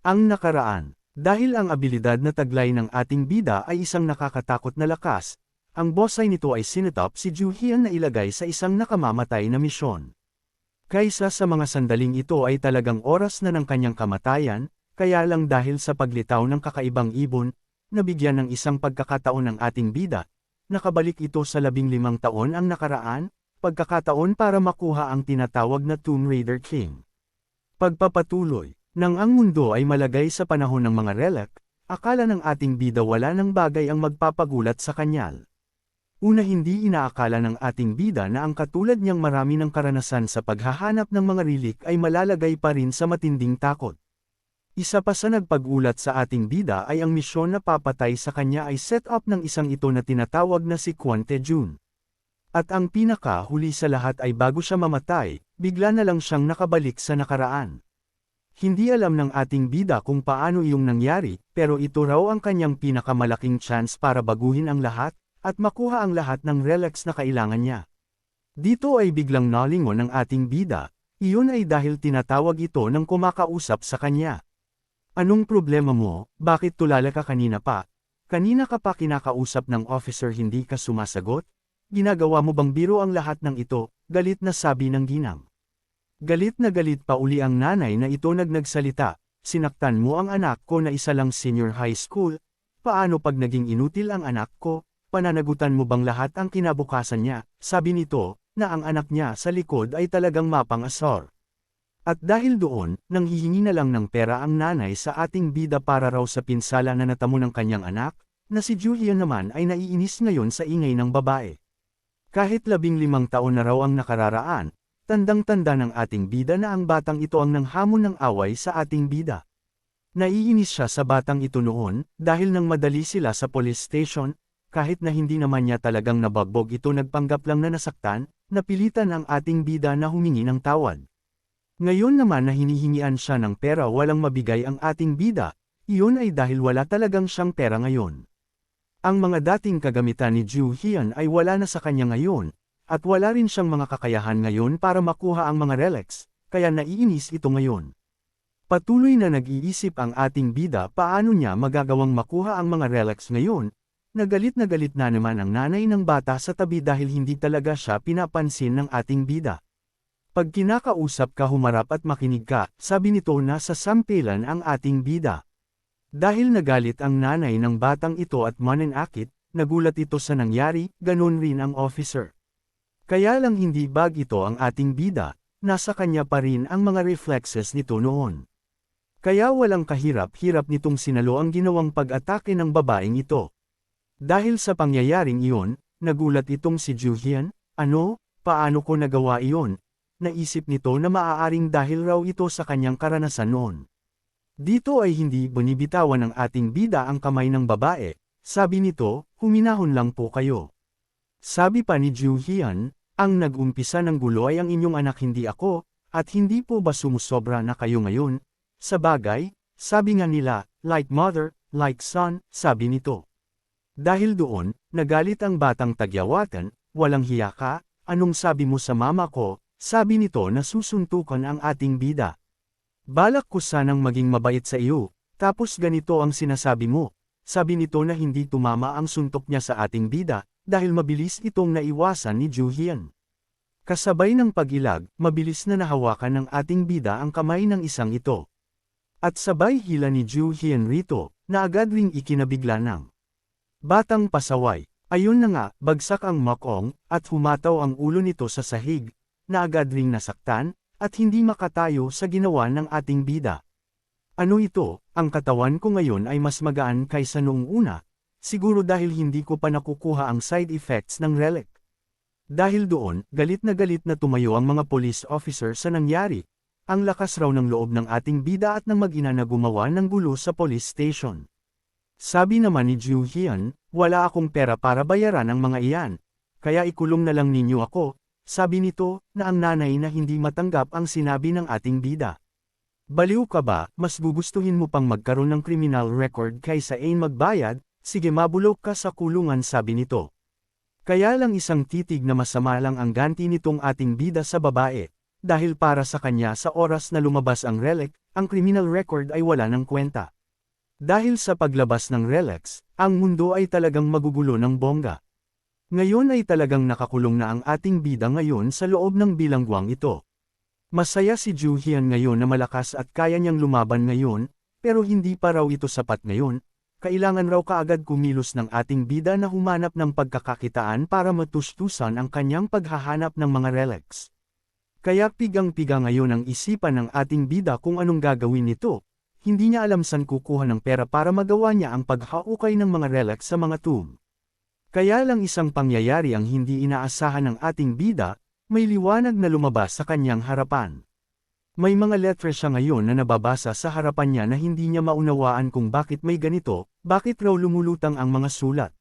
Ang nakaraan. Dahil ang abilidad na taglay ng ating bida ay isang nakakatakot na lakas, ang bosay nito ay sinetop si Ju Hyun na ilagay sa isang nakamamatay na misyon. Kaysa sa mga sandaling ito ay talagang oras na ng kanyang kamatayan, kaya lang dahil sa paglitaw ng kakaibang ibon, nabigyan ng isang pagkakataon ng ating bida, nakabalik ito sa 15 taon ang nakaraan, pagkakataon para makuha ang tinatawag na Tomb Raider King. Pagpapatuloy. Nang ang mundo ay malagay sa panahon ng mga relic, akala ng ating bida wala ng bagay ang magpapagulat sa kanya. Una, hindi inaakala ng ating bida na ang katulad niyang marami ng karanasan sa paghahanap ng mga relic ay malalagay pa rin sa matinding takot. Isa pa sa nagpagulat sa ating bida ay ang misyon na papatay sa kanya ay set up ng isang ito na tinatawag na si Kwon Tae-jun. At ang pinakahuli sa lahat ay bago siya mamatay, bigla na lang siyang nakabalik sa nakaraan. Hindi alam ng ating bida kung paano iyong nangyari, pero ito raw ang kanyang pinakamalaking chance para baguhin ang lahat, at makuha ang lahat ng relics na kailangan niya. Dito ay biglang nalingon ng ating bida, iyon ay dahil tinatawag ito ng kumakausap sa kanya. Anong problema mo, bakit tulala ka kanina pa? Kanina ka pa kinakausap ng officer hindi ka sumasagot? Ginagawa mo bang biro ang lahat ng ito? Galit na sabi ng ginang. Galit na galit pa uli ang nanay na ito nagsalita, sinaktan mo ang anak ko na isa lang senior high school, paano pag naging inutil ang anak ko, pananagutan mo bang lahat ang kinabukasan niya, sabi nito, na ang anak niya sa likod ay talagang mapang-asar. At dahil doon, nanghihingi na lang ng pera ang nanay sa ating bida para raw sa pinsala na natamo ng kanyang anak, na si Julia naman ay naiinis ngayon sa ingay ng babae. Kahit 15 taon na raw ang nakararaan, tandang-tanda ng ating bida na ang batang ito ang nanghamon ng away sa ating bida. Naiinis siya sa batang ito noon, dahil nang madali sila sa police station, kahit na hindi naman niya talagang nabagbog ito nagpanggap lang na nasaktan, napilitan ang ating bida na humingi ng tawad. Ngayon naman na hinihingian siya ng pera walang mabigay ang ating bida, iyon ay dahil wala talagang siyang pera ngayon. Ang mga dating kagamitan ni Ju Hyun ay wala na sa kanya ngayon, at wala rin siyang mga kakayahan ngayon para makuha ang mga relics, kaya naiinis ito ngayon. Patuloy na nag-iisip ang ating bida paano niya magagawang makuha ang mga relics ngayon, na galit na naman ang nanay ng bata sa tabi dahil hindi talaga siya pinapansin ng ating bida. Pag kinakausap ka humarap at makinig ka, sabi nito na sa sampilan ang ating bida. Dahil nagalit ang nanay ng batang ito at mananakit, nagulat ito sa nangyari, ganun rin ang officer. Kaya lang hindi bag ito ang ating bida, nasa kanya pa rin ang mga reflexes nito noon. Kaya walang kahirap-hirap nitong sinalo ang ginawang pag-atake ng babaeng ito. Dahil sa pangyayaring iyon, nagulat itong si Ju Hyun, ano, paano ko nagawa iyon? Naisip nito na maaaring dahil raw ito sa kanyang karanasan noon. Dito ay hindi binibitawan ng ating bida ang kamay ng babae, sabi nito, huminahon lang po kayo. Sabi pa ni Ju Hyun, ang nag-umpisa ng gulo ay ang inyong anak hindi ako, at hindi po ba sumusobra na kayo ngayon? Sa bagay, sabi nga nila, like mother, like son, sabi nito. Dahil doon, nagalit ang batang tagyawatan, walang hiya ka, anong sabi mo sa mama ko, sabi nito na susuntukan ang ating bida. Balak ko sanang maging mabait sa iyo, tapos ganito ang sinasabi mo, sabi nito na hindi tumama ang suntok niya sa ating bida, dahil mabilis itong naiwasan ni Ju Hyun. Kasabay ng pag-ilag, mabilis na nahawakan ng ating bida ang kamay ng isang ito. At sabay hila ni Ju Hyun rito, na agad ring ikinabigla ng batang pasaway. Ayun na nga, bagsak ang makong, at humataw ang ulo nito sa sahig, na agad ring nasaktan, at hindi makatayo sa ginawa ng ating bida. Ano ito, ang katawan ko ngayon ay mas magaan kaysa noong una, siguro dahil hindi ko pa nakukuha ang side effects ng relic. Dahil doon, galit na tumayo ang mga police officer sa nangyari. Ang lakas raw ng loob ng ating bida at ng mag-ina na gumawa ng gulo sa police station. Sabi naman ni Ju Hyun, wala akong pera para bayaran ang mga iyan. Kaya ikulong na lang ninyo ako, sabi nito, na ang nanay na hindi matanggap ang sinabi ng ating bida. Baliw ka ba, mas gugustuhin mo pang magkaroon ng criminal record kaysa magbayad, sige mabulok ka sa kulungan sabi nito. Kaya lang isang titig na masama lang ang ganti nitong ating bida sa babae, dahil para sa kanya sa oras na lumabas ang relic, ang criminal record ay wala ng kwenta. Dahil sa paglabas ng relics, ang mundo ay talagang magugulo ng bongga. Ngayon ay talagang nakakulong na ang ating bida ngayon sa loob ng bilangguang ito. Masaya si Ju Hyun ngayon na malakas at kaya niyang lumaban ngayon, pero hindi pa raw ito sapat ngayon. Kailangan raw kaagad kumilos ng ating bida na humanap ng pagkakakitaan para matustusan ang kanyang paghahanap ng mga relics. Kaya pigang-piga ngayon ang isipan ng ating bida kung anong gagawin nito. Hindi niya alam saan kukuha ng pera para magawa niya ang paghaukay ng mga relics sa mga tomb. Kaya lang isang pangyayari ang hindi inaasahan ng ating bida, may liwanag na lumabas sa kanyang harapan. May mga letra siya ngayon na nababasa sa harapan niya na hindi niya maunawaan kung bakit may ganito, bakit raw lumulutang ang mga sulat.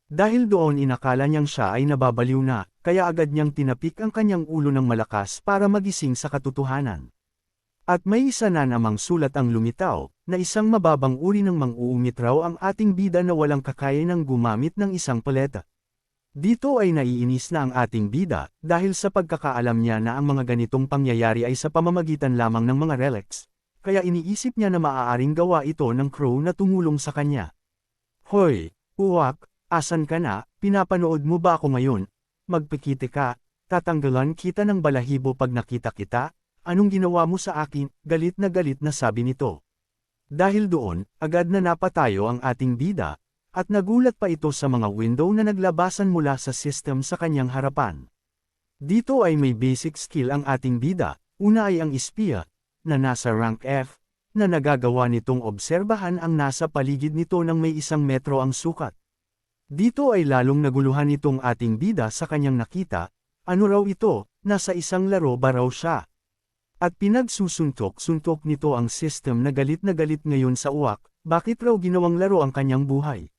Dahil doon inakala niyang siya ay nababaliw na, kaya agad niyang tinapik ang kanyang ulo ng malakas para magising sa katotohanan. At may isa na namang sulat ang lumitaw, na isang mababang uri ng mang-uumit raw ang ating bida na walang kakaya ng gumamit ng isang paleta. Dito ay naiinis na ang ating bida, dahil sa pagkakaalam niya na ang mga ganitong pangyayari ay sa pamamagitan lamang ng mga relics, kaya iniisip niya na maaaring gawa ito ng crow na tumulong sa kanya. Hoy, uwak, asan ka na, pinapanood mo ba ako ngayon? Magpikite ka, tatanggalan kita ng balahibo pag nakita kita? Anong ginawa mo sa akin? Galit na sabi nito. Dahil doon, agad na napatayo ang ating bida, at nagulat pa ito sa mga window na naglabasan mula sa system sa kanyang harapan. Dito ay may basic skill ang ating bida, una ay ang espiya, na nasa rank F, na nagagawa nitong obserbahan ang nasa paligid nito ng may 1 metro ang sukat. Dito ay lalong naguluhan itong ating bida sa kanyang nakita, ano raw ito, nasa isang laro ba raw siya? At pinagsusuntok-suntok nito ang system na galit ngayon sa uwak, bakit raw ginawang laro ang kanyang buhay?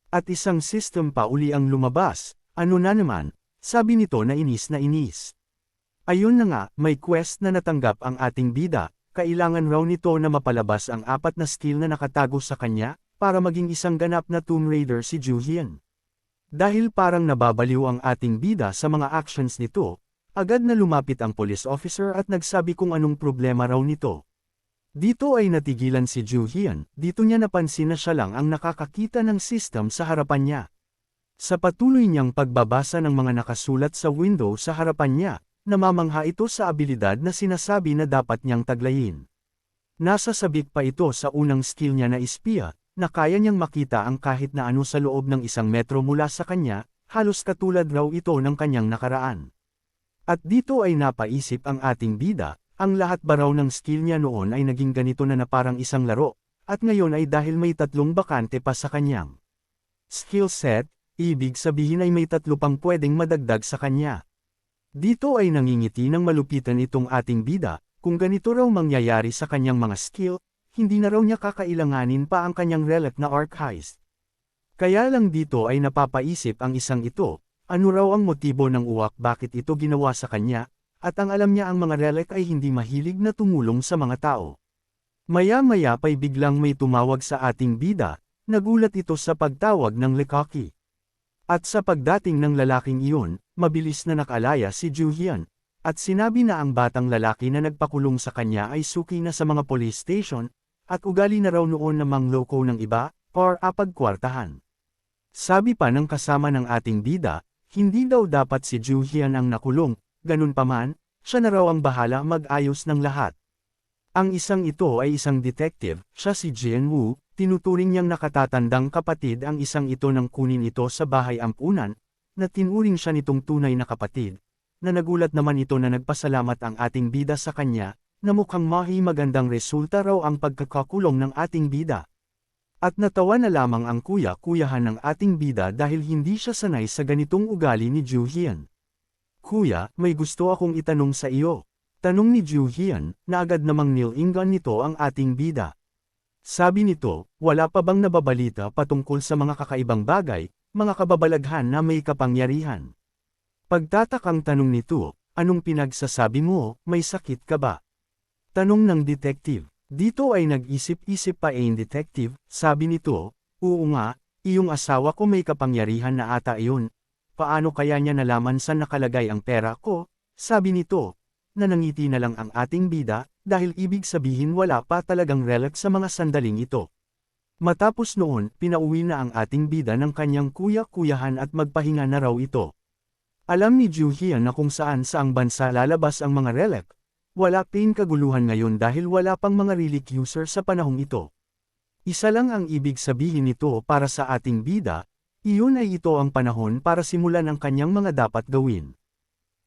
At isang system pa uli ang lumabas, ano na naman, sabi nito na inis na inis. Ayun na nga, may quest na natanggap ang ating bida, kailangan raw nito na mapalabas ang 4 na skill na nakatago sa kanya, para maging isang ganap na Tomb Raider si Ju Hyun. Dahil parang nababaliw ang ating bida sa mga actions nito, agad na lumapit ang police officer at nagsabi kung anong problema raw nito. Dito ay natigilan si Ju Hyun, dito niya napansin na siya lang ang nakakakita ng system sa harapan niya. Sa patuloy niyang pagbabasa ng mga nakasulat sa window sa harapan niya, namamangha ito sa abilidad na sinasabi na dapat niyang taglayin. Nasa sabik pa ito sa unang skill niya na espiya, na kaya niyang makita ang kahit na ano sa loob ng 1 metro mula sa kanya, halos katulad raw ito ng kanyang nakaraan. At dito ay napaisip ang ating bida, ang lahat ba raw ng skill niya noon ay naging ganito na parang isang laro, at ngayon ay dahil may 3 bakante pa sa kanyang skill set, ibig sabihin ay may 3 pang pwedeng madagdag sa kanya. Dito ay nangingiti ng malupitan itong ating bida, kung ganito raw mangyayari sa kanyang mga skill, hindi na raw niya kakailanganin pa ang kanyang relic na archives. Kaya lang dito ay napapaisip ang isang ito, ano raw ang motibo ng uwak bakit ito ginawa sa kanya, at ang alam niya ang mga relic ay hindi mahilig na tumulong sa mga tao. Maya-maya pa'y biglang may tumawag sa ating bida, nagulat ito sa pagtawag ng Lekaki. At sa pagdating ng lalaking iyon, mabilis na nakalaya si Ju Hyun, at sinabi na ang batang lalaki na nagpakulong sa kanya ay suki na sa mga police station, at ugali na raw noon na mangloko ng iba, or apagkwartahan. Sabi pa ng kasama ng ating bida, hindi daw dapat si Ju Hyun ang nakulong, ganun pa man, siya na raw ang bahala mag-ayos ng lahat. Ang isang ito ay isang detective, siya si Jin Woo, tinuturing niyang nakatatandang kapatid ang isang ito nang kunin ito sa bahay ampunan, na tinuring siya nitong tunay na kapatid, na nagulat naman ito na nagpasalamat ang ating bida sa kanya, na mukhang magandang resulta raw ang pagkakakulong ng ating bida. At natawa na lamang ang kuya-kuyahan ng ating bida dahil hindi siya sanay sa ganitong ugali ni Ju Hyun. Kuya, may gusto akong itanong sa iyo. Tanong ni Ju Hyun, na agad namang nilingan nito ang ating bida. Sabi nito, wala pa bang nababalita patungkol sa mga kakaibang bagay, mga kababalaghan na may kapangyarihan? Pagtatakang tanong nito, anong pinagsasabi mo, may sakit ka ba? Tanong ng detective. Dito ay nag-isip-isip pa ang detective, sabi nito, oo nga, iyong asawa ko may kapangyarihan na ata iyon. Paano kaya niya nalaman saan nakalagay ang pera ko? Sabi nito, nanangiti na lang ang ating bida, dahil ibig sabihin wala pa talagang relic sa mga sandaling ito. Matapos noon, pinauwi na ang ating bida ng kanyang kuya-kuyahan at magpahinga na raw ito. Alam ni Ju Hyun na kung saan saang bansa lalabas ang mga relic. Wala pang kaguluhan ngayon dahil wala pang mga relic user sa panahong ito. Isa lang ang ibig sabihin nito para sa ating bida, iyon ay ito ang panahon para simulan ang kanyang mga dapat gawin.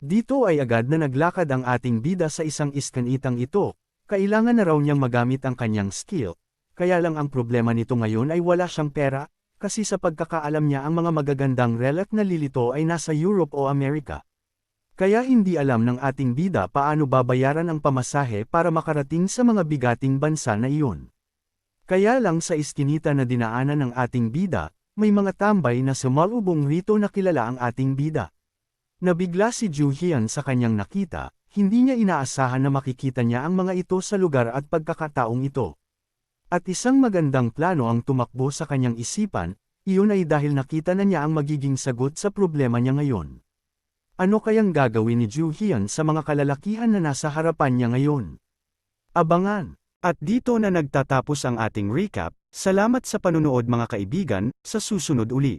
Dito ay agad na naglakad ang ating bida sa isang iskanitang ito, kailangan na raw niyang magamit ang kanyang skill, kaya lang ang problema nito ngayon ay wala siyang pera, kasi sa pagkakaalam niya ang mga magagandang relic na lilito ay nasa Europe o Amerika. Kaya hindi alam ng ating bida paano babayaran ang pamasahe para makarating sa mga bigating bansa na iyon. Kaya lang sa iskinita na dinaanan ng ating bida, may mga tambay na sumalubong rito na kilala ang ating bida. Nabigla si Ju Hyun sa kanyang nakita, hindi niya inaasahan na makikita niya ang mga ito sa lugar at pagkakataong ito. At isang magandang plano ang tumakbo sa kanyang isipan, iyon ay dahil nakita na niya ang magiging sagot sa problema niya ngayon. Ano kayang gagawin ni Ju Hyun sa mga kalalakihan na nasa harapan niya ngayon? Abangan! At dito na nagtatapos ang ating recap, salamat sa panunood mga kaibigan, sa susunod uli.